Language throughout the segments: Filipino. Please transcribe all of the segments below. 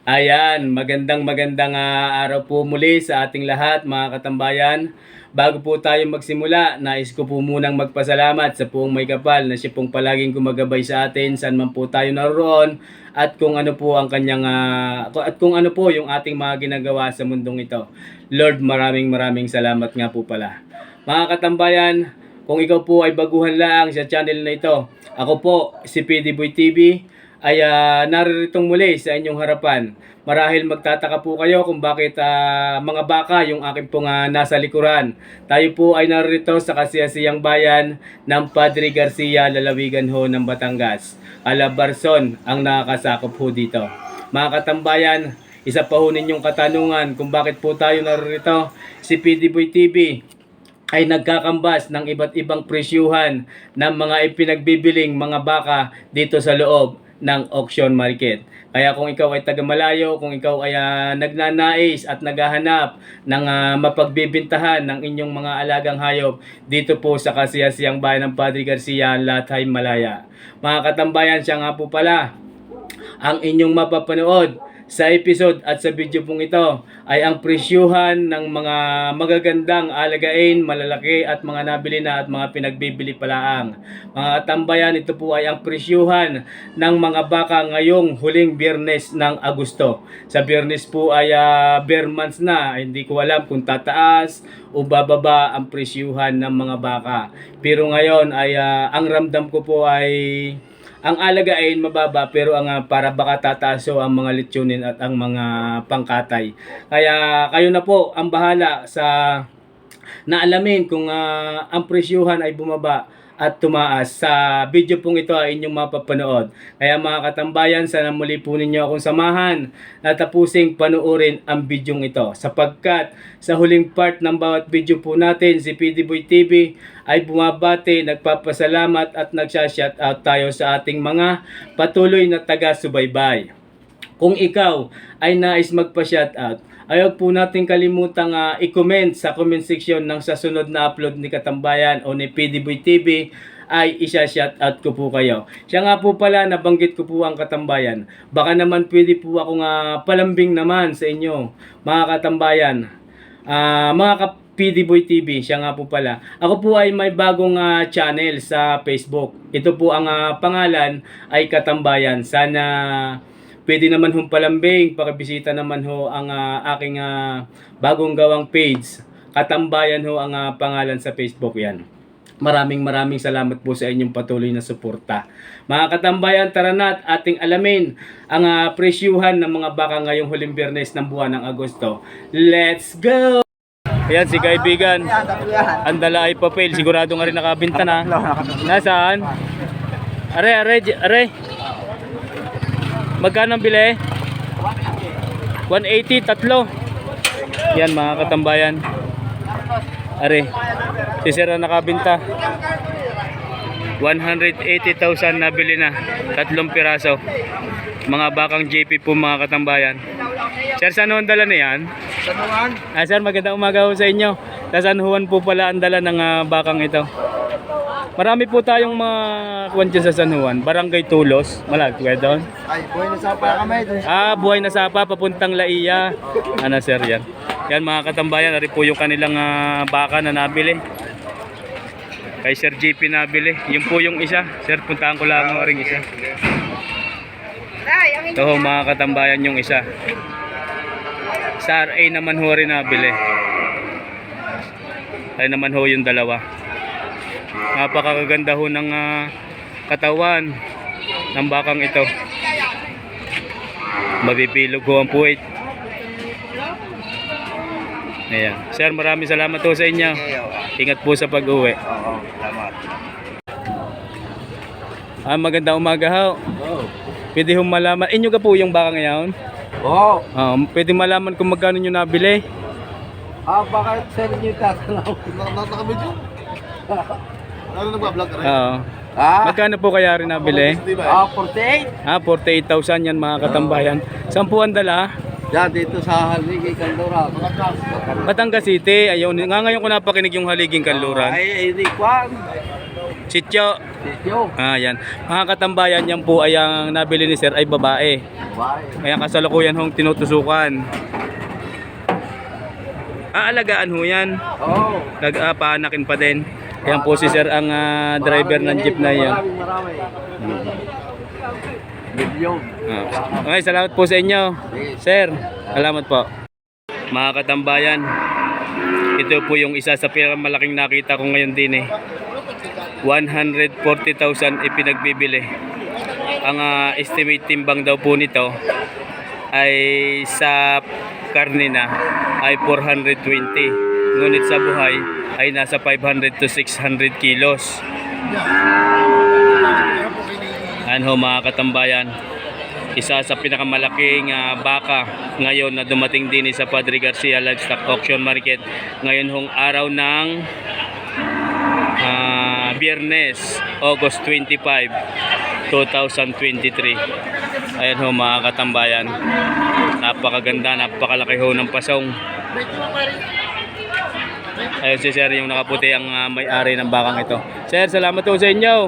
Ayan, magandang araw po muli sa ating lahat mga katambayan. Bago po tayo magsimula, nais ko po munang magpasalamat sa Poong May Kapal na siya pong palaging gumagabay sa atin saan man po tayo naroon at kung ano po ang kanyang at kung ano po yung ating mga ginagawa sa mundong ito. Lord, maraming salamat nga po pala. Mga katambayan, kung ikaw po ay baguhan lang sa channel na ito, ako po si PD Boy TV ay naririto muli sa inyong harapan. Marahil magtataka po kayo kung bakit mga baka yung aking pong nasa likuran. Tayo po ay naririto sa kasiyasiyang bayan ng Padre Garcia, Lalawigan ho ng Batangas. Calabarzon ang nakakasakop ho dito. Mga katambayan, isa pa ho ninyong katanungan kung bakit po tayo naririto. Si PD Boy TV ay nagkakambas ng iba't ibang presyuhan ng mga ipinagbibiling mga baka dito sa loob ng auction market. Kaya kung ikaw ay taga-malayo, kung ikaw ay nagnanais at naghahanap ng mapagbibintahan ng inyong mga alagang hayop dito po sa kasiyasiyang bayan ng Padre Garcia, Lathay, Malaya. Mga katambayan, siya nga po pala ang inyong mapapanood sa episode at sa video pong ito ay ang presyuhan ng mga magagandang alagain, malalaki at mga nabili na at mga pinagbibili palaang. Mga katambayan, ito po ay ang presyuhan ng mga baka ngayong huling Biyernes ng Agosto. Sa Biyernes po ay bare months na, hindi ko alam kung tataas o bababa ang presyuhan ng mga baka. Pero ngayon ay ang ramdam ko po ay ang alagain mababa pero ang para baka tataso ang mga litsunin at ang mga pangkatay. Kaya kayo na po ang bahala sa naalamin kung ang presyuhan ay bumaba at tumaas. Sa video pong ito ay inyong mapapanood. Kaya mga katambayan, sana muli po ninyo akong samahan na tapusing panoorin ang bidyong ito. Sapagkat sa huling part ng bawat video po natin, si PD Boy TV ay bumabati, nagpapasalamat at nagsha-shoutout tayo sa ating mga patuloy na taga-subaybay. Kung ikaw ay nais magpa-shoutout, ayaw po natin kalimutang i-comment sa comment section ng sa sunod na upload ni Katambayan o ni PD Boy TV ay isa-shoutout ko po kayo. Siya nga po pala, nabanggit ko po ang Katambayan. Baka naman pwede po akong palambing naman sa inyo, mga Katambayan. Mga PD Boy TV, siya nga po pala. Ako po ay may bagong channel sa Facebook. Ito po ang pangalan ay Katambayan. Sana pwede naman hong palambing, pakibisita naman ho ang aking bagong gawang page. Katambayan ho ang pangalan sa Facebook yan. Maraming salamat po sa inyong patuloy na suporta. Mga katambayan, tara na at ating alamin ang presyuhan ng mga baka ngayong huling Biyernes ng buwan ng Agosto. Let's go! Ayan si kaibigan. Ang dala ay papel. Sigurado nga rin nakabinta na. Nasaan? Are. Magkano ang bili? 180, tatlo. Yan mga katambayan. Are. Si Sir ang nakabinta. 180,000 nabili na. Tatlong piraso. Mga bakang JP po mga katambayan. Sir, saan ho ang dala na yan? San Juan? Sir, magandang umaga ho sa inyo. Sa San Juan po pala ang dala ng bakang ito. Marami po tayong mga kuwan dyan sa San Juan. Barangay Tulos. Malag, kaya doon? Ay, buhay na sapa kami. Buhay na sapa, papuntang Laiya. Ano sir, yan. Yan mga katambayan, ari po yung kanilang baka na nabili. Kay Sir JP nabili. Yun po yung isa. Sir, puntahan ko lang ang ring isa. Ito ho, mga katambayan yung isa. Sa RA naman ho rin nabili. Ay naman ho yung dalawa. Napakaganda ho ng katawan ng bakang ito. Mabibilog ho ang puwit. Ayan. Sir, maraming salamat ho sa inyo. Ingat po sa pag-uwi. Oo, salamat. Magandang umaga ho. Pwede ho malaman. Inyo ka po yung baka ngayon? Oo. Pwede malaman kung magkano nyo nabili? Bakit sir niyo tatanong? Nakakabidyo? Ano nagbablog ka rin? Oo. Magkano po kaya rin nabili? 48. 48,000 yan mga katambayan. Saan po ang dala? Yan, dito sa Haligi, Candora. Batangas City. Ayun, nga ngayon ko napakinig yung Haliging Kanluran. Ay, hindi kwan. Sityo. Sityo. Yan. Mga katambayan, yan po ay ang nabili ni sir ay babae. Bye. Kaya kasalukuyan hong tinutusukan. Aalagaan ho yan. Oo. Paanakin pa din. Yan po si sir ang driver ng jeep na yan. Marami. Milyon. Okay, salamat po sa inyo. Sir, salamat po. Mga katambayan, ito po yung isa sa pinakamalaking nakita ko ngayon din eh. 140,000 ipinagbibili. Ang estimate timbang daw po nito ay sa karne na ay 420. Ngunit sa buhay ay nasa 500 to 600 kilos. Ano mga katambayan, isa sa pinakamalaking baka ngayon na dumating din sa Padre Garcia Livestock Auction Market ngayon hong araw ng Biyernes, August 25, 2023. Ayan ho mga katambayan, napakaganda, napakalaki ho ng pasong. Ayun si sir yung nakaputi ang may-ari ng bakang ito. Sir, salamat po sa inyo.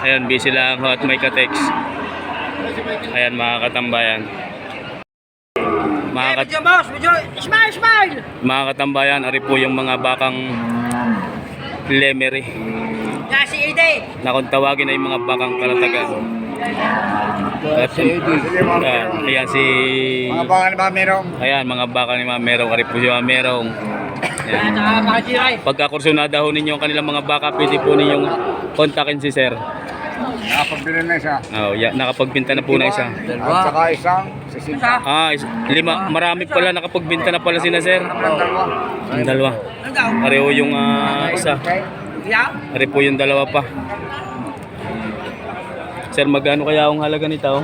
Ayun, busy lang ho at may ka-text. Ayan mga katambayan. Mga katambayan, ari po yung mga bakang Lemery. Na kung tawagin ay mga bakang kalatagan. At, ayan si... Mga baka ni Ma'am Merong. Ayan, mga baka ni Ma'am Merong. Ari po si Ma'am Merong. Pagkakursunada ho ninyo ang kanilang mga baka, pwede po ninyong kontakin si sir. Nakapagbili na isa. Nakapagbinta na po na isa. At saka isang sisinta. Lima. Marami pala nakapagbinta na pala sina sir. Dalawa. Ang dalawa. Pareho yung isa. Ari po yung dalawa pa. Sir, magkano kaya ang halaga nito?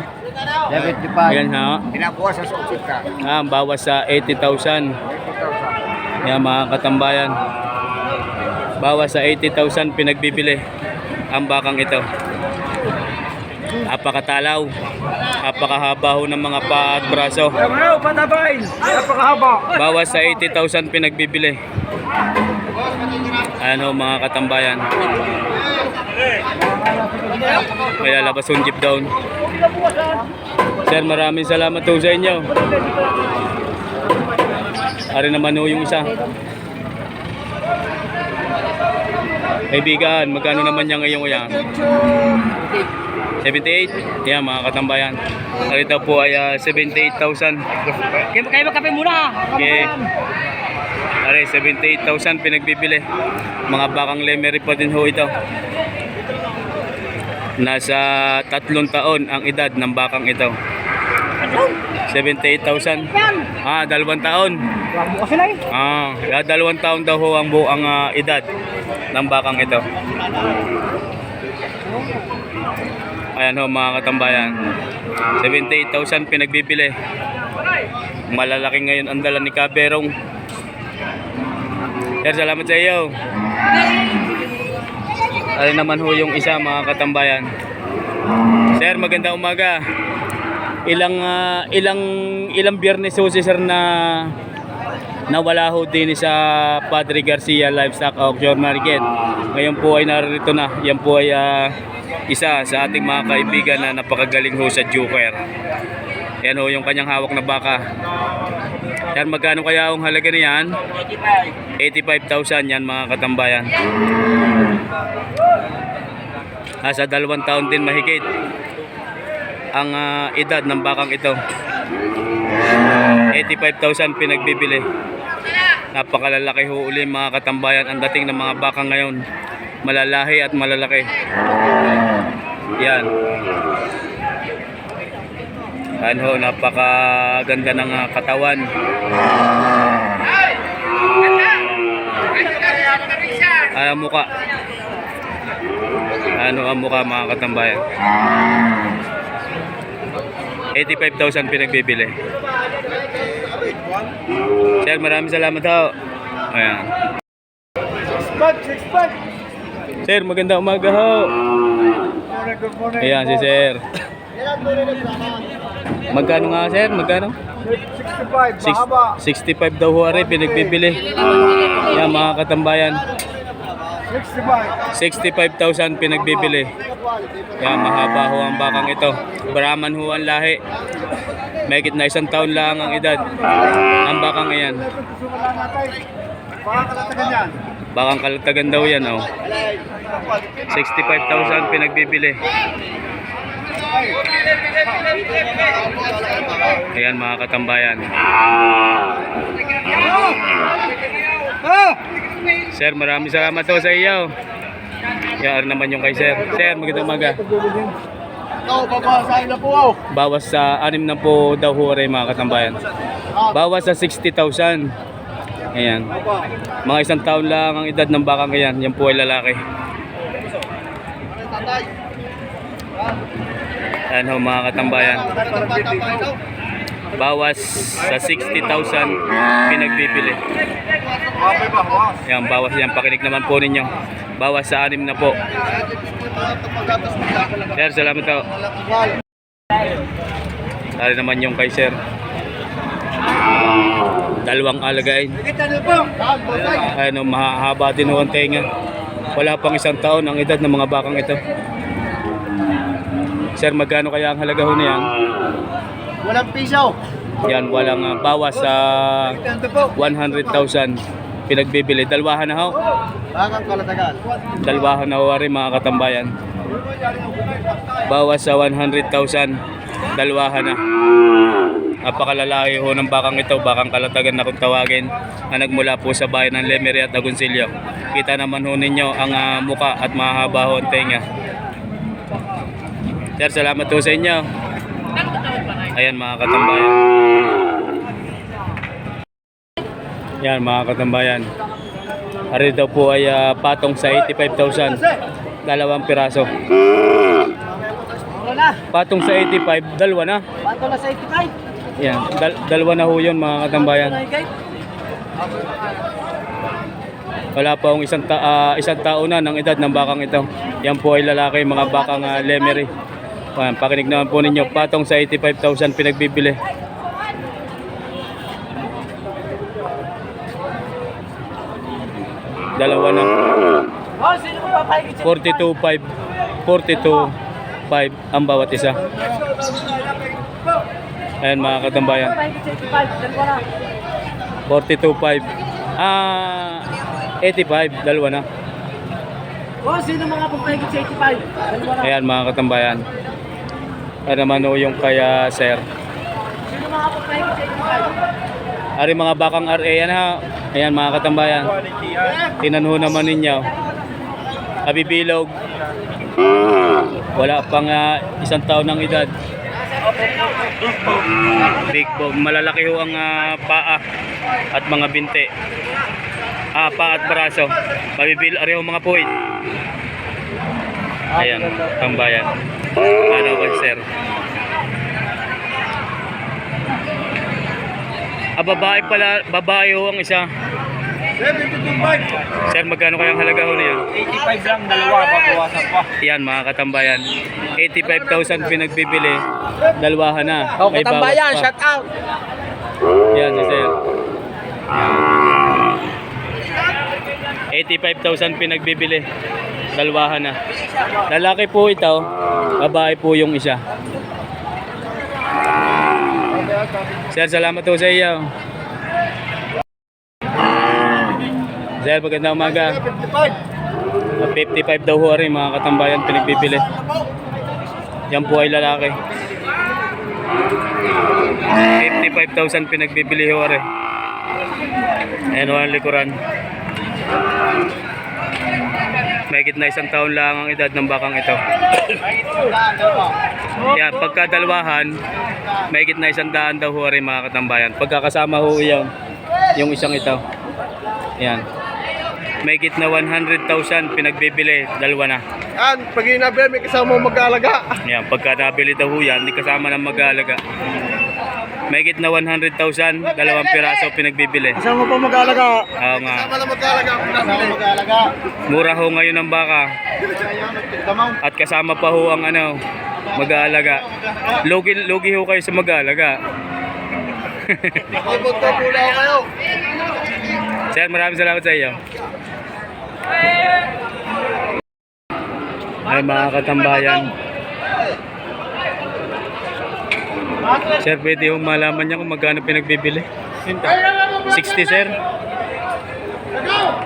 75. Ayan ha. Pinakuha sa suksita. Ang bawas sa 80,000. 80,000. Yan mga katambayan. Bawas sa 80,000 pinagbibili ang bakang ito. Napakatalaw. Napakahaba ho ng mga paa at braso. Napakahaba. Bawas sa 80,000 pinagbibili. Ano mga katambayan. Kaya labas yung jeep down. Sir, maraming salamat po sa inyo. Ari naman ho yung isa. Kaibigan, magkano naman niya ngayon kuya? 78? Yan mga katambayan. Ito po ay 78,000. Kayo magkape muna. Okay. Are 78,000 pinagbibili. Mga bakang Lemery pa din ho ito. Nasa 3 taon ang edad ng bakang ito. 78,000. 2 taon. 2 taon daw ho ang buong edad ng bakang ito. Ayan ho mga katambayan. 78,000 pinagbibili. Malalaki ngayon ang dala ni Kaberong. Sir, salamat sa iyo. Ay naman ho yung isa mga katambayan. Sir, magandang umaga. Ilang Biyernes ho si sir na nawala ho din sa Padre Garcia Livestock Auction Market. Ngayon po ay narito na. Yan po ay isa sa ating mga kaibigan na napakagaling ho sa Joker. Yan ho yung kanyang hawak na baka. Yan, magkano kaya ang halaga niyan? 85,000 yan mga katambayan. Sa 2 taon din mahigit ang edad ng bakang ito. 85,000 pinagbibili. Napakalalaki ho uli mga katambayan ang dating ng mga baka ngayon. Malalahi at malalaki. Yan. Ano, napakaganda ng katawan. Ang mukha. Ano ang mukha mga katambayan? 85,000 pinagbibili. Sir, maraming salamat ho. Ayan. Sir, maganda umaga ho. Ayan si sir. Magkano nga sir? Magkano? 65, mahaba. 65 daw ho ari pinagbibili. Yan mga katambayan. 65,000 pinagbibili. Yan, mahaba ho ang bakang ito. Brahman ho ang lahi. Mahigit na 1 taon lang ang edad. Ang bakang iyan. Bakang kalatagan daw yan, oh. 65,000 pinagbibili. Ayan mga katambayan. Sir, maraming salamat po sa iyo. Yan naman yung kay Sir. Sir, magandang umaga. Bawas sa 6 na po daw ho rin mga katambayan. Bawas sa 60,000. Ayan. Mga 1 taon lang ang edad ng bakang yan. Yan po ay lalaki. Ayan ho mga katambayan. Bawas sa 60,000 pinagbibili. Yan, bawas yan. Pakinig naman po ninyo. Bawas sa 6 na po. Sir, salamat po. Tari naman yung kay Sir. Dalawang alagain. Ayan, mahaba din ho ang tenga. Wala pang 1 taon ang edad ng mga bakang ito. Sir, magkano kaya ang halaga ho niyan? Walang piso. Yan, walang bawas sa 100,000 pinagbibili. Dalwahan na ho. Bakang kalatagan. Dalwahan na ho rin mga katambayan. Bawas sa 100,000. Dalwahan na. Napakalalaki ho ng bakang ito. Bakang kalatagan na kung tawagin. Na nagmula po sa bayan ng Lemery at Agoncillo. Kita naman ho ninyo ang muka at mahaba ho ang tenga. Sir, salamat po sa inyo. Ayan mga katambayan. Yan mga katambayan. Ari daw po ay patong sa 85,000. Dalawang piraso. Patong sa 85, dalawa na. Bato na sa 85. Yan, dalawa na ho yun mga katambayan. Wala pa akong isang taon na ng edad ng bakang ito. Yan po ay lalaki, mga bakang Lemery. Ayan, pakinig naman po ninyo, patong sa 85,000 pinagbibili. Dalawa na. 42,500. 42,500 ang bawat isa. Ayan mga katambayan. 42,500. 85, dalawa na. Sino mga papahigit sa 85? Ayan mga katambayan. Ayan naman o yung kaya Sir. Sino mga papahigit sa 85? Ari mga bakang RA yan ha. Ayan mga katambayan. Tinanho naman ninyo. Abibilog. Wala pang 1 taon ng edad. Big bog. Malalaki ho ang paa at mga binte. Paa at braso. Mabibilog. Ari ho mga puwit. Ayan, tambayan. Ano ba, Sir? Babae pala, babae ho ang isa. Sir, magkano kayang halaga ho niyan? 85 lang, dalawa, babawasan pa. Yan mga katambayan. 85,000 pinagbibili. Dalwahan na. Oh, May katambayan, bawas pa. shout out. Yan si Sir. 85,000 pinagbibili. Dalwahan na. Lalaki po ito, babae po yung isa. Sir, salamat po sa iyo. Sir, magandang umaga. 55 daw ho rin mga katambayan pinagbibili. Yan po ay lalaki. 55,000 pinagbibili ho rin. Ayan ho ang likuran. Mahigit na 1 taon lang ang edad ng bakang ito. Yan, pagkadalwahan, mahigit na 100 daw ho rin mga katambayan. Pagkakasama ho yan, yung isang ito. Yan. Mahigit na 100,000 pinagbibili, dalawa na. Yan, pag inabi, may kasama mag-aalaga. Yan, pagka nabili daw ho yan, hindi kasama ng mag-aalaga. Mahigit na 100,000, dalawang piraso pinagbibili. Kasama pa mag-aalaga. Oo nga. Kasama lang mag-aalaga. Kasama mag-aalaga. Mura ho ngayon ang baka. At kasama pa ho ang mag-aalaga. Lugi ho kayo sa mag-aalaga. Nakabot na pula kayo. Sir, maraming salamat sa iyo. Ay mga katambayan. Sir, pwede yung malaman niya kung magkano pinagbibili? 60 sir.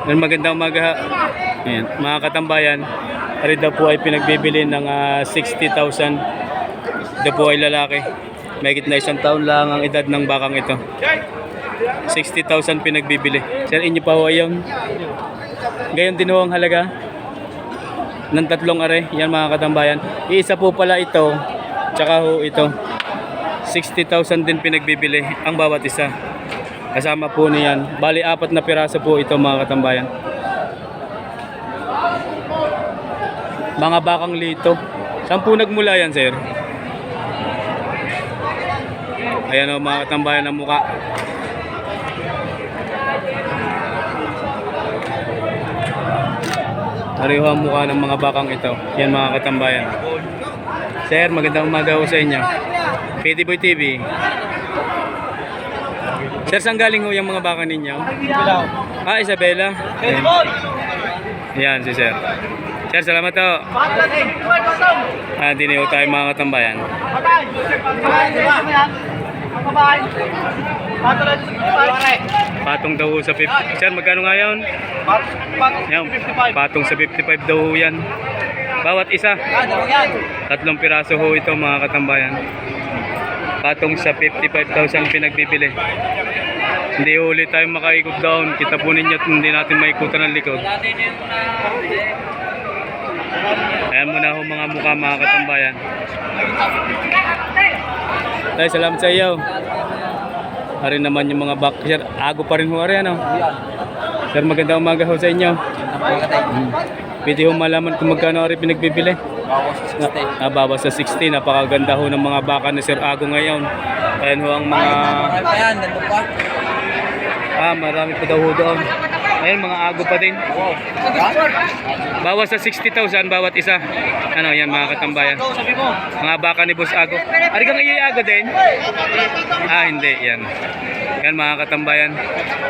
Then magandang umaga. Ayan, mga katambayan, ari daw po ay pinagbibili ng 60,000. Ito po ay lalaki. Mahigit na 1 taon lang ang edad ng bakang ito. 60,000 pinagbibili. Sir, inyo pa ho ayun. Gayon din ho ang halaga ng 3 are. Yan mga katambayan. Iisa po pala ito. Tsaka ho ito. 60,000 din pinagbibili ang bawat isa. Kasama po niyan. Bali 4 na piraso po ito mga katambayan. Mga bakang lito. Saan po nagmula yan, sir? Ayan o mga katambayan ng muka. Pareho ang mukha ng mga bakang ito. Yan mga katambayan. Sir, magandang umaga ho sa inyo. PD Boy TV. Sir, saan galing ho yung mga baka ninyo? Isabela. Ayan. Yan si sir. Sir, salamat ho. Hindi na ho tayo mga katambayan. Patong daw ho sa 50. Sir, magkano nga yun? Yan, patong sa 55 daw ho yan. Bawat isa. 3 piraso ho ito mga katambayan. Patong sa 55,000 pinagbibili. Hindi ulit tayo makaikot down. Kita po ninyo at hindi natin maikutan ng likod. Ayan muna ho mga mukha mga katambayan. Tay, salamat sa iyo. Ari naman yung mga back. Sir, ago pa rin ho ari ano? Sir, magandang umaga ho sa inyo. Pwede ho malaman kung magkano ari pinagbibili? Bawas sa 60. Napakaganda ho ng mga baka ni Sir Ago ngayon. Ayan ho ang mga... marami pa daw ho doon. Ayan, mga ago pa din. Bawas sa 60,000 bawat isa. Ano yan mga katambayan? Mga baka ni Boss Ago. Ari kang Ago din? Hindi. Yan. Yan mga katambayan.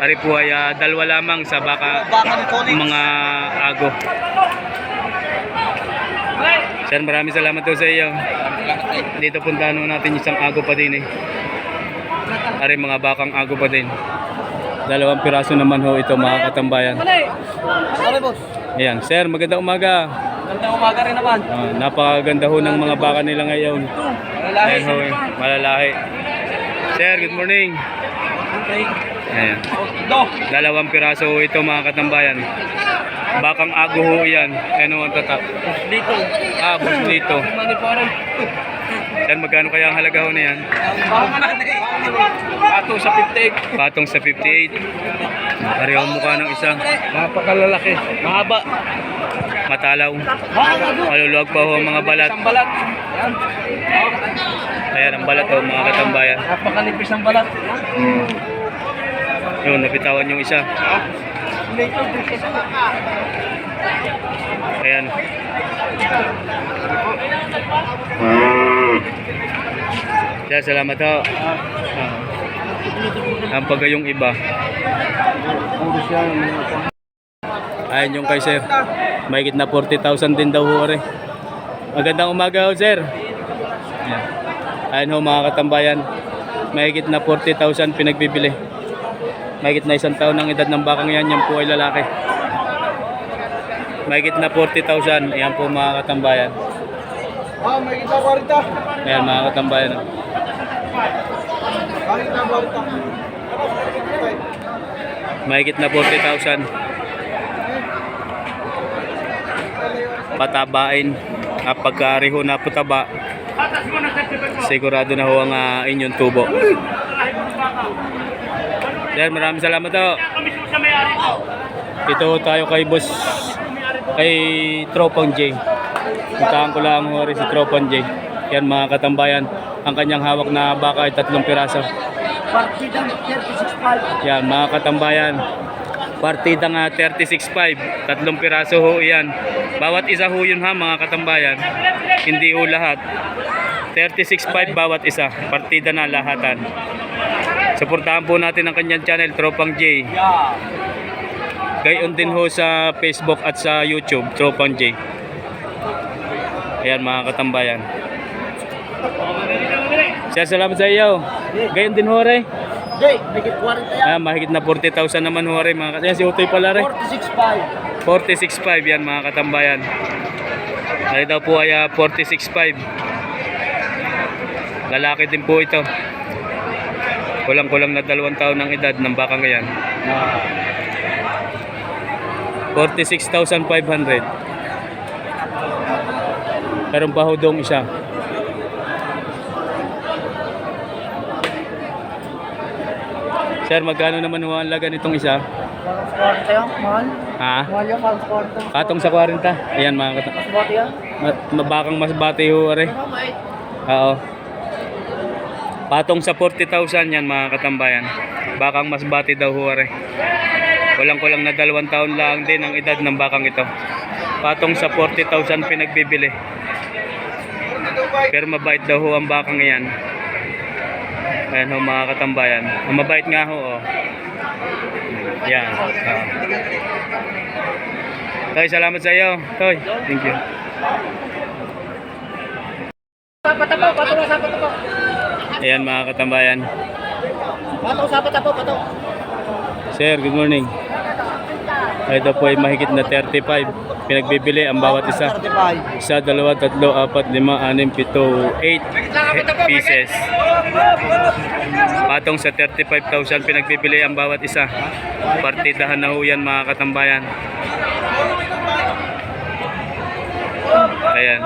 Ari po ay dalawa lamang sa baka mga ago. Sir, maraming salamat po sa iyo. Dito puntahan natin isang ago pa din eh. Ari mga bakang ago pa din. 2 piraso naman ho ito mga katambayan. Ayan, sir, magandang umaga. Magandang umaga rin naman. Napakaganda ho ng mga baka nila ngayon. Ayan ho, malalaki. Sir, good morning. Ayan. 2 piraso ho ito mga katambayan. Bakang ago ho yan. Ano ang tatak? Dito. Bus dito. Sir, magkano kaya ang halaga ho na yan? Patong sa 58. Patong sa 58. Pareho ang mukha ng isa. Napakalalaki. Mahaba. Matalaw. Maluluwag pa ho ang mga balat. Isang balat. Ayan ang balat ho mga katambayan. Napakalipis ng balat. Yun, napitawan yung isa. Ayan. Kaya salamat ho. Ang pagayong iba. Ayan yung kay sir. Mahigit na 40,000 din daw ho rin. Magandang umaga ho sir. Ayan. Ayan ho mga katambayan. Mahigit na 40,000 pinagbibili. Mahigit na 1 taon ang edad ng bakang yan. Yan po ay lalaki. Mahigit na 40,000. Ayan po mga katambayan. May kita 40. Ayan mga katambayan. Mahigit na 40,000. Patabain. Pagkariho na putaba, sigurado na ho ang inyong tubo. Sir, maraming salamat ho. Ito tayo kay boss, kay Tropang J. Puntahan ko lang ho rin si Tropang J. Yan mga katambayan, ang kanyang hawak na baka ay 3 piraso. Yan mga katambayan, partidang 36.5, 3 piraso ho yan. Bawat isa ho yun ha mga katambayan, hindi ho lahat. 36.5 bawat isa, partida na lahatan. Suportahan po natin ang kanyang channel, Tropang J. Gayon din ho sa Facebook at sa YouTube, Tropang J. Ayan mga katambayan. Sir, salamat sa iyo. Gayon din ho rin. Jay, higit 40 yan. Mahigit na 40,000 naman ho rin mga katambayan. Si Utoy pala rin. 46.5. 46.5 yan mga katambayan. Ay daw po ay 46.5. Lalaki din po ito. Kulang-kulang na 2 taon ng edad ng bakang yan. 46,500. Meron pa ho doong isa. Sir, magkano naman ho ang laga nitong isa? 40 yan, mahal. Ha? Mahal yan, 40. Patong sa 40. Ayan mga katambayan. Mas bati yan. Mabakang mas bati ho rin. Oo. Patong sa 40,000 yan mga katambayan. Bakang mas bati daw ho rin. Kulang-kulang na 2 taon lang din ang edad ng bakang ito. Patong sa 40,000 pinagbibili. Pero mabait daw ho ang bakang yan. Ayan ho mga katambayan. Mabait nga ho. Oh. Yan. Toy, salamat sa iyo. Toy, thank you. Ayan mga katambayan. Pato. Sir, good morning. Ito po ay mahigit na 35. Pinagbibili ang bawat isa. 35. 1, 2, 3, 4, 5, 6, 7, 8 pieces. Patong sa 35,000 pinagbibili ang bawat isa. Partidahan na ho yan mga katambayan. Ayan.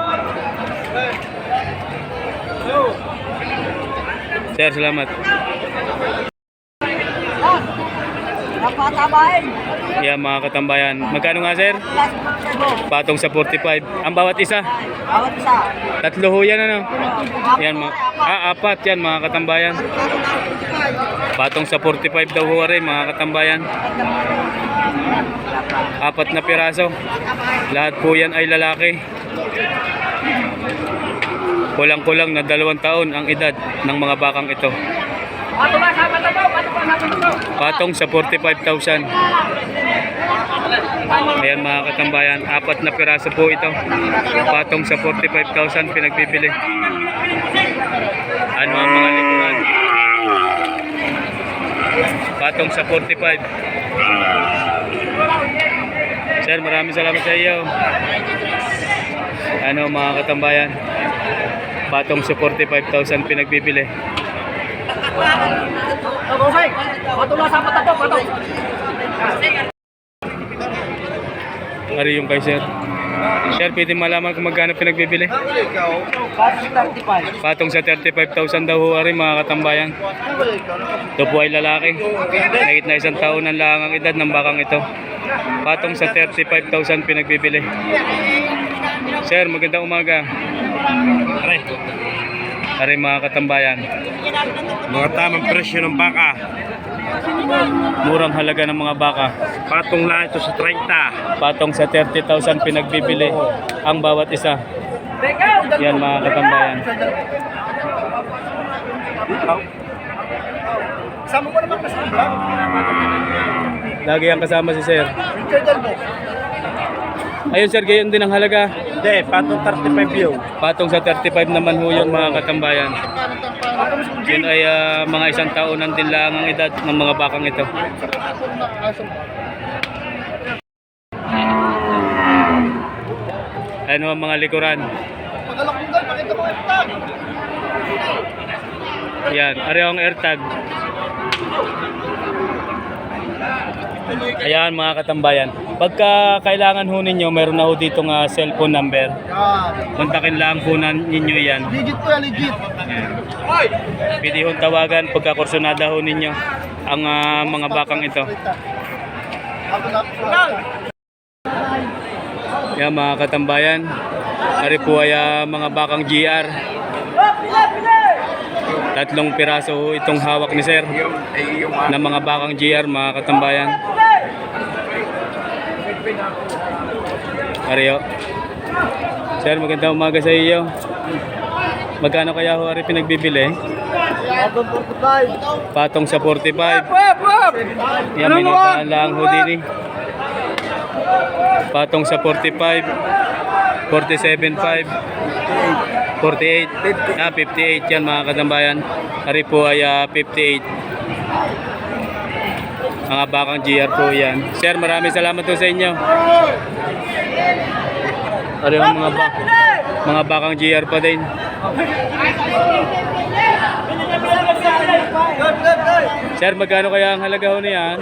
Sir, salamat. Napatabain. Ayan mga katambayan. Magkano nga sir? Patong sa 45. Ang bawat isa. Bawat isa. 3 ho yan ano? Yan mga, 4 yan mga katambayan. Patong sa 45 daw ho rin mga katambayan. 4 na piraso. Lahat po yan ay lalaki. Kulang-kulang na 2 taon ang edad ng mga bakang ito. Patong sa 45,000. Ayan mga katambayan, 4 na piraso po ito. Patong sa 45,000 pinagbibili. Ano ang mga likuran? Patong sa 45. Sir, maraming salamat sa iyo. Ano mga katambayan? Patong sa 45,000 pinagbibili. Ari yung kay sir. Sir, pwede malaman kung magkano pinagbibili? Patong sa 35,000 daw ho ari mga katambayan. Ito po ay lalaki. Kahit na 1 taon lang ang edad ng bakang ito. Patong sa 35,000 pinagbibili. Sir, magandang umaga. Ari mga katambayan. Mga tamang presyo ng baka. Murang halaga ng mga baka. Patong lang ito sa 30. Patong sa 30,000 pinagbibili ang bawat isa. Yan mga katambayan. Kasama mo naman kasi vlog. Lagi ang kasama si sir. Richard Albo. Ayun sir, gayon din ang halaga. Hindi, patong 35 yun. Patong sa 35 naman ho yun mga katambayan. Yun ay mga 1 taonan din lang ang edad ng mga bakang ito. Ano ang mga likuran? Pakita mo yung tag. Yan, areho ang AirTag. Ayan mga katambayan. Pagka kailangan ho ninyo, meron na ho dito nga cellphone number. Yan. Kontakin lang po ninyo yan. Legit po yan, legit. Pwede ho tawagan pagka kursunada ho ninyo ang mga bakang ito. Yan mga katambayan. Ari po ay mga bakang GR. 3 piraso ho itong hawak ni sir na mga bakang GR mga katambayan. Ariyo. Sir, magandang umaga sa iyo. Magkano kaya ho ari pinagbibili? Patong sa 45. Yan, may nataan lang ho din eh. Patong sa 45, 47.5, 48, 58 yan mga katambayan. Ari po ay 58. Mga bakang GR po yan. Sir, maraming salamat po sa inyo. Ari ang mga bakang GR pa din. Sir, magkano kaya ang halaga ho niyan?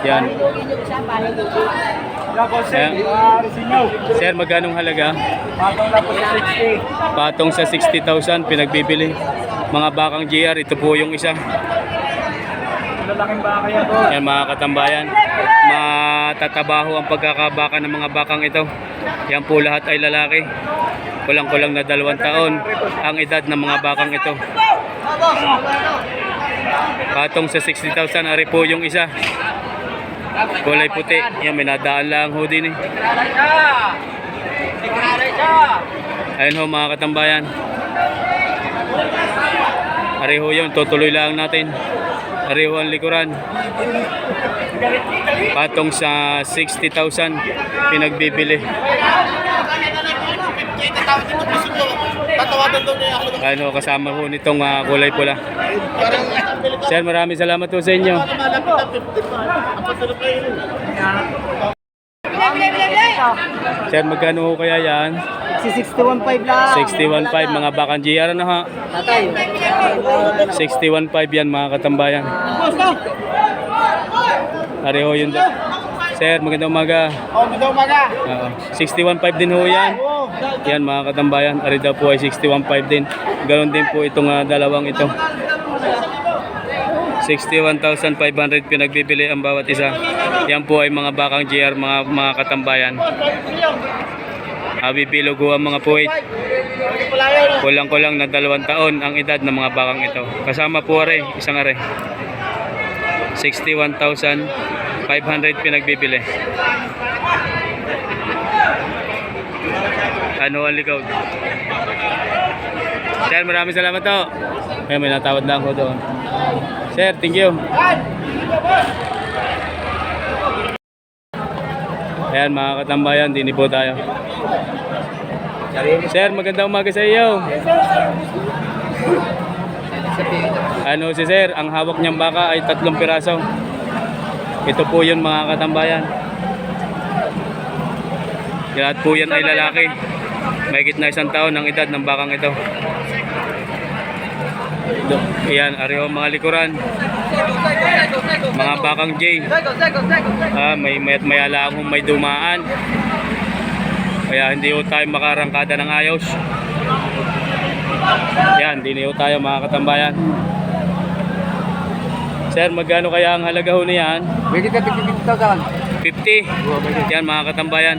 Yan. Ayan. Sir, magkano ang halaga? Patong sa 60,000 pinagbibili. Mga bakang GR, ito po yung isa. Yan mga katambayan. Matatabaho ang pagkakabaka ng mga bakang ito. Yan po lahat ay lalaki. Kulang-kulang na 2 taon ang edad ng mga bakang ito. Patong sa 60,000, ari po yung isa. Kulay puti. Yan, may nadaan lang ho din eh. Ayun ho mga katambayan. Ari ho yun, tutuloy lang natin. Ari ho ang likuran. Patong sa 60,000 pinagbibili. Ayun ho, kasama ho nitong kulay pula. Sir, maraming salamat po sa inyo. Sir, magkano ho kaya yan? Si 61.5 lang. 61.5 mga bakang GR ano ha? Tatay. 61.5 yan mga katambayan. Pareho yun daw. Sir, magandang umaga. Magandang umaga. 61.5 din ho yan. Yan mga katambayan. Ari daw po ay 61.5 din. Ganon din po itong dalawang ito. 61,500 pinagbibili ang bawat isa. Yan po ay mga bakang GR mga katambayan. Bibilog ho ang mga puwit. Kulang-kulang na 2 taon ang edad ng mga bakang ito. Kasama po are, isang are. 61,500 pinagbibili. Ano ang likod? Sir, maraming salamat to. May natawad lang ko doon. Sir, thank you. Ayan mga katambayan, dini po tayo. Sir, magandang umaga sa iyo. Ano si sir, ang hawak niyang baka ay 3 piraso. Ito po yun mga katambayan. Lahat po yan ay lalaki. Mahigit na 1 taon ang edad ng bakang ito. Ayan, ariho mga likuran. Mga bakang J. May ala akong may dumaan. Kaya hindi ho tayo makarangkada ng ayos. Yan, hindi ho tayo mga katambayan. Sir, magkano kaya ang halaga ho niyan? Pwede ka 50,000. 50. Yan mga katambayan.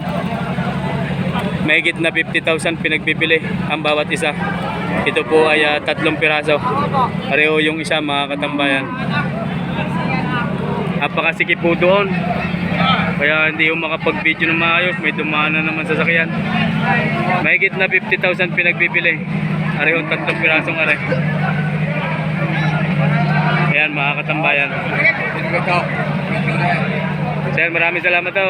Mahigit na 50,000 pinagbibili ang bawat isa. Ito po ay 3 piraso. Pareho yung isa mga katambayan. Napakasikip po doon. Kaya hindi yung makapag-video ng maayos. May dumaan na naman sasakyan. Mahigit na 50,000 pinagbibili. Arehong 3 pirasong are. Ayan mga katambayan. Sir, maraming salamat to.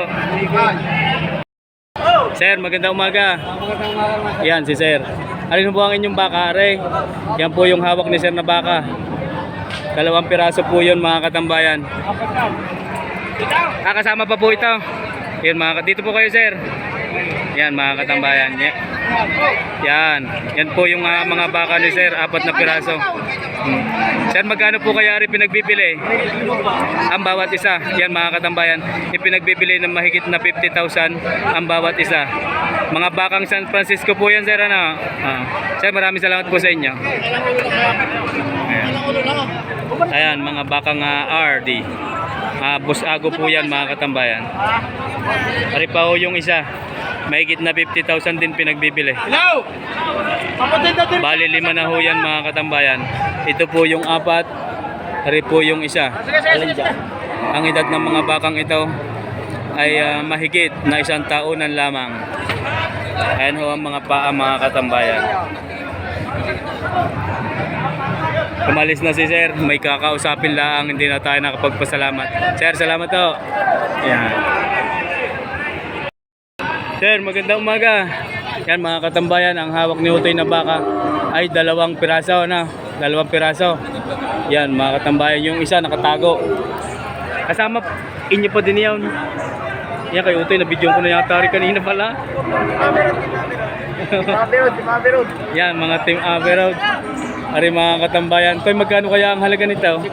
Sir, magandang umaga. Yan si sir. Alin po ang inyong baka, are? Yan po yung hawak ni sir na baka. 2 piraso po yun mga katambayan. Kasama pa po ito. Yan dito po kayo sir. Yan mga katambayan. Yan. Yan po yung mga baka ni sir, 4 na piraso. Sir, magkano po kaya rin pinagbibili? Ang bawat isa. Yan mga katambayan. Ipinagbibili ng mahigit na 50,000 ang bawat isa. Mga bakang San Francisco po yan sir. Ano? Sir, maraming salamat po sa inyo. Ayan, mga bakang RD. Busago po yan mga katambayan. Ari pa ho yung isa. Mahigit na 50,000 din pinagbibili. Hello! Bali 5 na ho yan mga katambayan. Ito po yung 4. Ari po yung isa. Ang edad ng mga bakang ito ay mahigit na 1 taonan lamang. Ayan ho ang mga paa mga katambayan. Kumalis na si sir, may kakausapin lang, hindi na tayo nakapagpasalamat. Sir, salamat to. Yan. Sir, magandang umaga. Yan mga katambayan, ang hawak ni Utoy na baka ay 2 piraso na. 2 piraso. Yan mga katambayan, yung isa nakatago. Kasama inyo pa din yan. Yan kay Utoy, na-video ko na yata rin kanina pala. Yan mga Team Averod. Ari mga katambayan. Toy, magkano kaya ang halaga nito?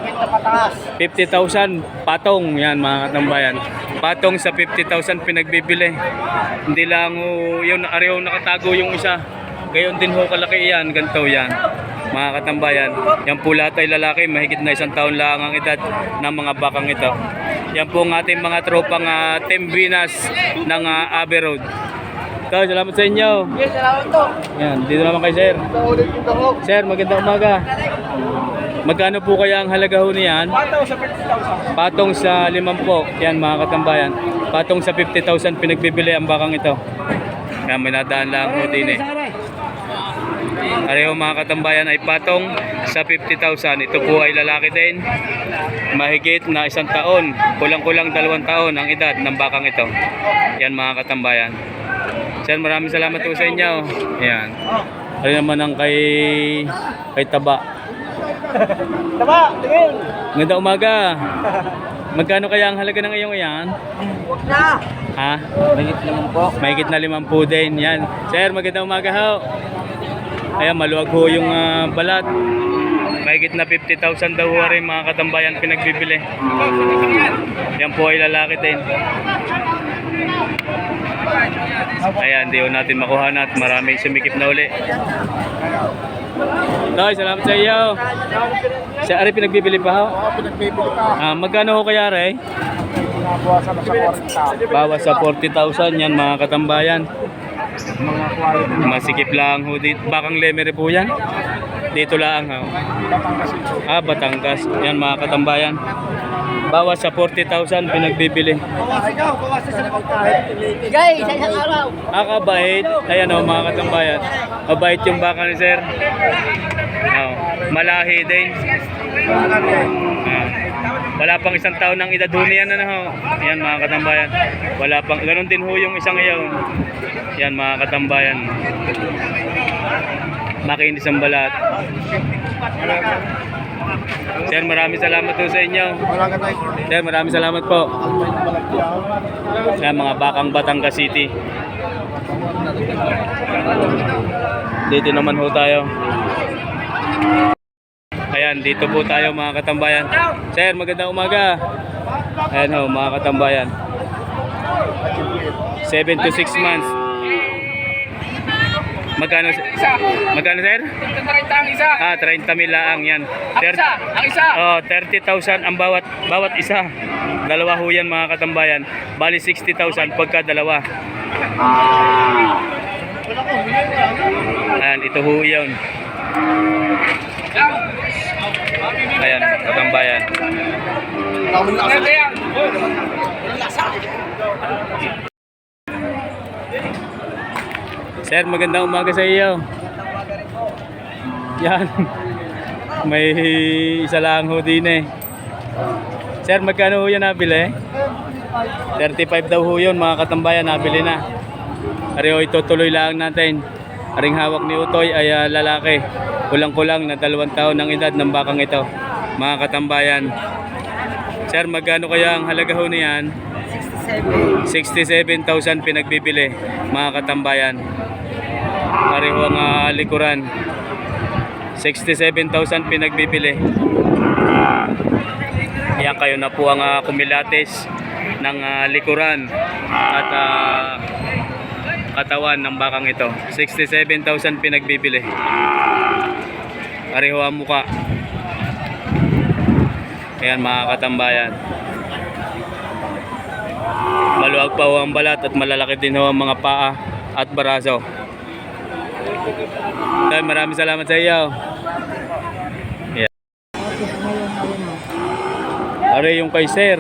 50,000 patong. Yan mga katambayan. Patong sa 50,000 pinagbibili. Hindi lang yung ariyo nakatago yung isa. Gayon din ho kalaki yan. Ganito yan. Mga katambayan. Yan po lahat ay lalaki. Mahigit na 1 taon lang ang edad ng mga bakang ito. Yan po ang ating mga tropang Team Venus ng Averod. So, salamat sa inyo. Yes, salamat to. Yan, dito naman kay Sir. Sir, magandang umaga. Magkano po kaya ang halaga ho niyan? Patong sa 50. Yan mga katambayan. Patong sa 50,000 pinagbibili ang bakang ito. Yan, may nadaan lang ho din eh. Pareho mga katambayan ay patong sa 50,000. Ito po ay lalaki din. Mahigit na 1 taon. Kulang-kulang 2 taon ang edad ng bakang ito. Yan mga katambayan. Sir, maraming salamat po sa inyo. Ayan. Ano naman ang kay Taba. Tama, tingin. Magandang umaga. Magkano kaya ang halaga ng iyong iyan? Huwag na. Ha? Mahigit na 50 din. Yan. Sir, magandang umaga ho. Ayan, maluwag ho yung balat. Mahigit na 50,000 daw ho rin mga katambayan pinagbibili. Yan po ay lalaki din. Ayan, di ho natin makuha na at maraming sumikip na uli. Toy, salamat sa iyo. Sa Ari pinagbibili pa ho? Oo, pinagbibili pa. Magkano ho kaya Ari? Nabawasan na sa 40. Bawas sa 40,000 yan mga katambayan. Mga quality. Masikip lang ho dito. Bakang Lemery po yan. Dito lang ho. Batangas ito. Batangas. Yan mga katambayan. Bawas sa 40,000 pinagbibili. Bigay, sa isang araw. Kabait. Ayan o mga katambayan. Mabait yung baka ni Sir. Malahi din. Wala pang 1 taon ng edad ho niyan ho. Yan mga katambayan. Wala pang, ganun din ho yung isang iyaw. Yan mga katambayan. Makinis ang balat. Sir, maraming salamat po sa inyo. Sir, maraming salamat po. Yan mga bakang Batangas City. Dito naman ho tayo. Ayan, dito po tayo mga katambayan. Sir, magandang umaga. Ayan ho, mga katambayan. 7 to 6 months. Magkano, magkano sir? 30 ang isa. 30 mil lang yan. Ang isa. 30,000 ang bawat isa. Dalawa ho yan mga katambayan. Bali 60,000 pagka dalawa. Ayan, ito ho yun. Ayan, katambayan. Sir, magandang umaga sa iyo. Yan. May isa lang ho din eh. Sir, magkano ho yan nabili? 35 daw ho yun mga katambayan, nabili na. Pareho itutuloy lang natin. Aring hawak ni Utoy ay lalaki. Kulang-kulang na 2 taon ng edad ng bakang ito. Mga katambayan. Sir, magkano kaya ang halaga ho niyan? 67,000 pinagbibili mga katambayan. Pareho ang likuran. 67,000 pinagbibili. Yan kayo na po ang kumilatis ng likuran at katawan ng bakang ito. 67,000 pinagbibili. Pareho ang muka. Ayan mga katambayan. Maluwag pa ho ang balat at malalaki din ho ang mga paa at baraso. Dahil maraming salamat sa iyo. Yeah. Are yung kay Sir.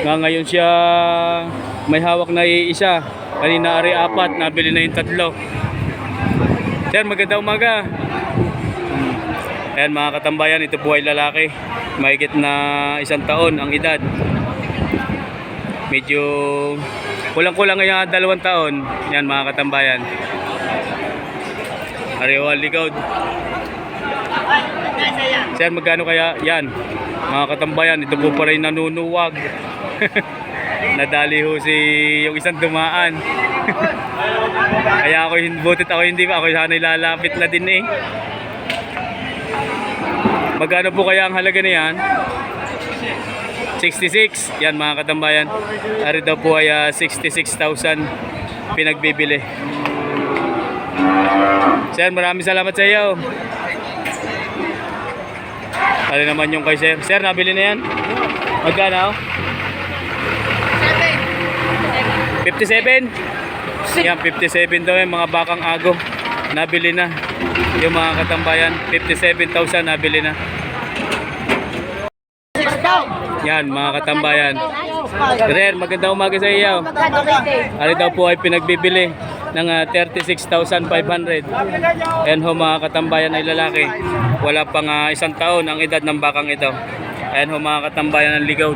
Ngayon siya may hawak na iisa. Kanina are 4, nabili na yung 3. Sir, magandang umaga. Ayan mga katambayan, ito po ay lalaki. Mahigit na 1 taon ang edad. Medyo Kulang-kulang ngayon 2 taon. Yan mga katambayan. Pareho ang likod. Sir, magkano kaya yan? Mga katambayan, ito po pa rin nanunuwag. Nadali ho si yung isang dumaan. Kaya butit ako hindi pa. Ako sana lalapit na din eh. Magkano po kaya ang halaga na yan? 66. Yan mga katambayan. Ari daw po ay 66,000 pinagbibili. Sir, maraming salamat sa iyo. Ano naman yung kay sir? Sir, nabili na yan? Magkano? 57? Yan, 57 daw yung mga bakang ago. Nabili na. Yung mga katambayan, 57,000 nabili na. Yan, mga katambayan. Sir, magandang umaga sa iyo. Ano daw po ay pinagbibili ng 36,500. Ayan ho mga katambayan ay lalaki. Wala pang 1 taon ang edad ng bakang ito. Ayan ho mga katambayan ng ligaw.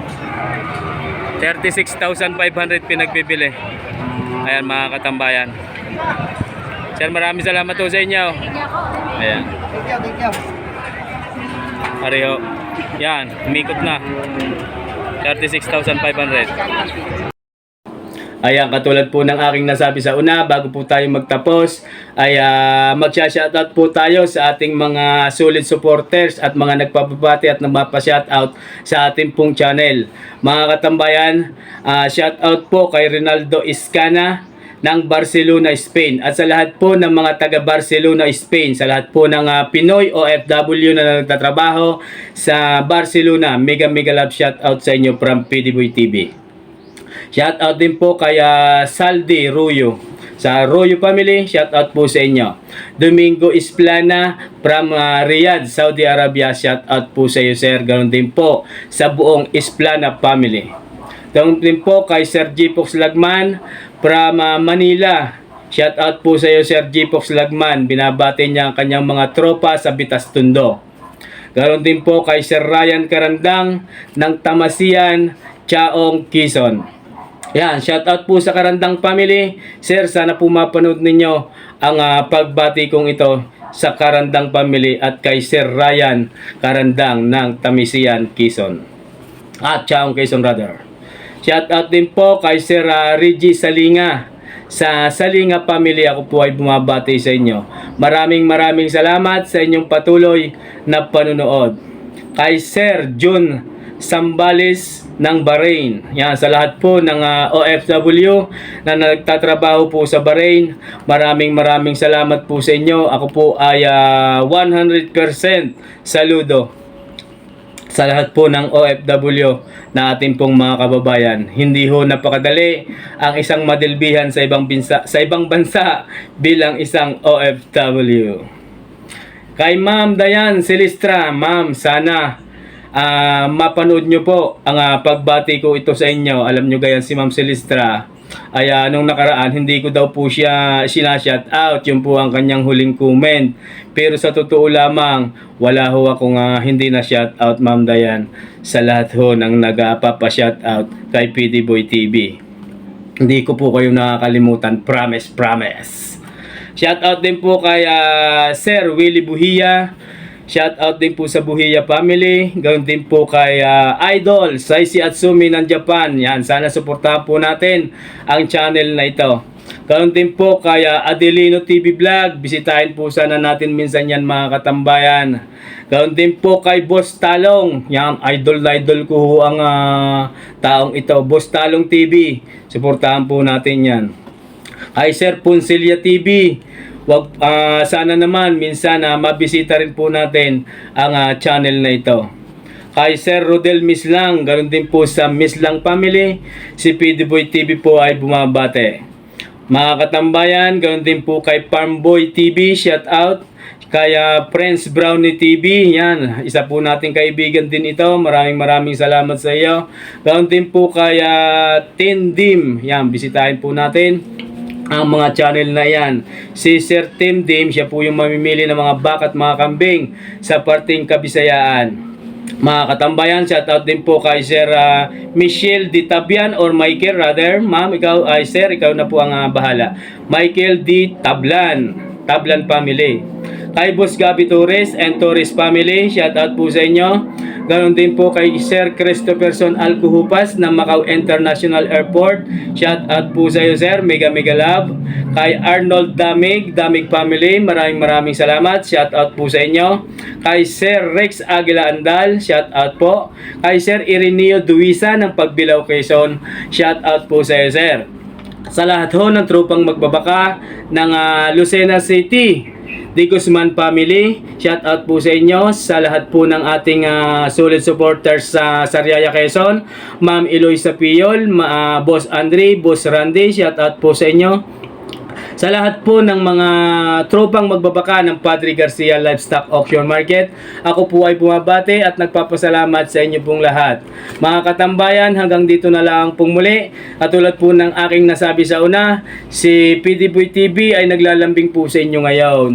36,500 pinagbibili. Ayan mga katambayan. Sir, maraming salamat po sa inyo. Ayan. Pareho. Yan, umikot na. 36,500. Ayan, katulad po ng aking nasabi sa una, bago po tayo magtapos, ay magsha-shoutout po tayo sa ating mga solid supporters at mga nagpapabati at nagpapa-shoutout sa ating pong channel. Mga katambayan, shoutout po kay Rinaldo Iscana ng Barcelona, Spain. At sa lahat po ng mga taga Barcelona, Spain, sa lahat po ng Pinoy OFW na nagtatrabaho sa Barcelona, mega love shoutout sa inyo from PDBoy TV. Shoutout din po kay Saldi Ruyo. Sa Ruyo family, shoutout po sa inyo. Domingo Isplana from Riyadh, Saudi Arabia, shoutout po sa iyo sir. Ganoon din po sa buong Isplana family. Ganoon din po kay Sir Jipox Lagman from Manila. Shoutout po sa iyo Sir Jipox Lagman. Binabati niya ang kanyang mga tropa sa Bitastundo. Ganoon din po kay Sir Ryan Karandang ng Tamasian, Chaong, Quezon. Yan, shoutout po sa Karandang family. Sir, sana po mapanood ninyo ang pagbati kong ito sa Karandang family at kay Sir Ryan Karandang ng Tamisian, Quezon. At Chaong, Quezon brother. Shoutout din po kay Sir Reggie Salinga. Sa Salinga family, ako po ay bumabati sa inyo. Maraming salamat sa inyong patuloy na panunood. Kay Sir Jun Sambales ng Bahrain. Yan, sa lahat po ng OFW na nagtatrabaho po sa Bahrain, maraming salamat po sa inyo. Ako po ay 100% saludo sa lahat po ng OFW na ating pong mga kababayan. Hindi ho napakadali ang isang madilbihan sa ibang bansa bilang isang OFW. Kay Ma'am Dayan Silistra, Ma'am, sana mapanood nyo po ang pagbati ko ito sa inyo. Alam nyo gayan si Ma'am Silistra ay nung nakaraan hindi ko daw po siya sinashout out. Yun po ang kanyang huling comment. Pero sa totoo lamang, wala ho akong hindi na shout out Ma'am Dayan sa lahat ho ng nagpapa-shout out kay PDBoy TV. Hindi ko po kayo nakakalimutan. Promise. Shout out din po kay Sir Willie Buhia. Shout out din po sa Buhiya family. Ganoon din po kay Idol Saisi Atsumi ng Japan. Yan, sana suportahan po natin ang channel na ito. Ganoon din po kay Adelino TV Vlog. Bisitahin po sana natin minsan yan mga katambayan. Ganoon din po kay Boss Talong. Yan, idol ko ho ang taong ito. Boss Talong TV. Suportahan po natin yan. Kay Sir Ponsilia TV. Sana naman minsan mabisita rin po natin ang channel na ito. Kay Sir Rodel Mislang, ganoon din po sa Mislang family, si PDBoy TV po ay bumabate. Mga katambayan, ganoon din po kay Farmboy TV, shout out. Kay Prince Brownie TV, yan, isa po nating kaibigan din ito. Maraming salamat sa iyo. Ganoon din po kay Tindim, yan, bisitahin po natin ang mga channel na yan. Si Sir Tim Dim, siya po yung mamimili ng mga baka at mga kambing sa parting Kabisayaan. Mga katambayan, shoutout din po kay Sir Michelle D. Tabian or Michael rather. Ma'am, ikaw, Sir, ikaw na po ang bahala. Michael D. Tablan family. Kay Boss Gabi Torres and Torres family, shoutout po sa inyo. Ganon din po kay Sir Christopherson Alcuhupas ng Macau International Airport. Shoutout po sa iyo, Sir. Mega love. Kay Arnold Damig family, maraming salamat. Shoutout po sa inyo. Kay Sir Rex Aguila Andal, shoutout po. Kay Sir Ireneo Duisa ng Pagbilao, Quezon, shoutout po sa iyo, Sir. Sa lahat ho ng tropang magbabaka ng Lucena City, Di Guzman family, shout out po sa inyo. Sa lahat po ng ating solid supporters sa Sariaya, Quezon, Ma'am Eloisa Piyol, Boss Andre, Boss Randy, shout out po sa inyo. Sa lahat po ng mga tropang magbabaka ng Padre Garcia Livestock Auction Market, ako po ay bumabati at nagpapasalamat sa inyo pong lahat. Mga katambayan, hanggang dito na lang pong muli. Katulad po ng aking nasabi sa una, si PDBoy TV ay naglalambing po sa inyo ngayon.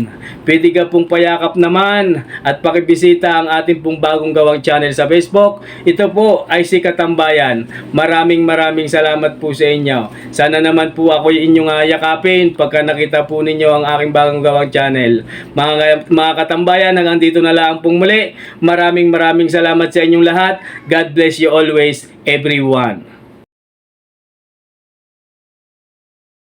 Pwede ka pong payakap naman at pakibisita ang ating pong bagong gawang channel sa Facebook. Ito po ay si Katambayan. Maraming salamat po sa inyo. Sana naman po ako inyong yakapin pagka nakita po ninyo ang aking bagong gawang channel. Mga katambayan, hanggang dito na lang pong muli. Maraming salamat sa inyong lahat. God bless you always, everyone.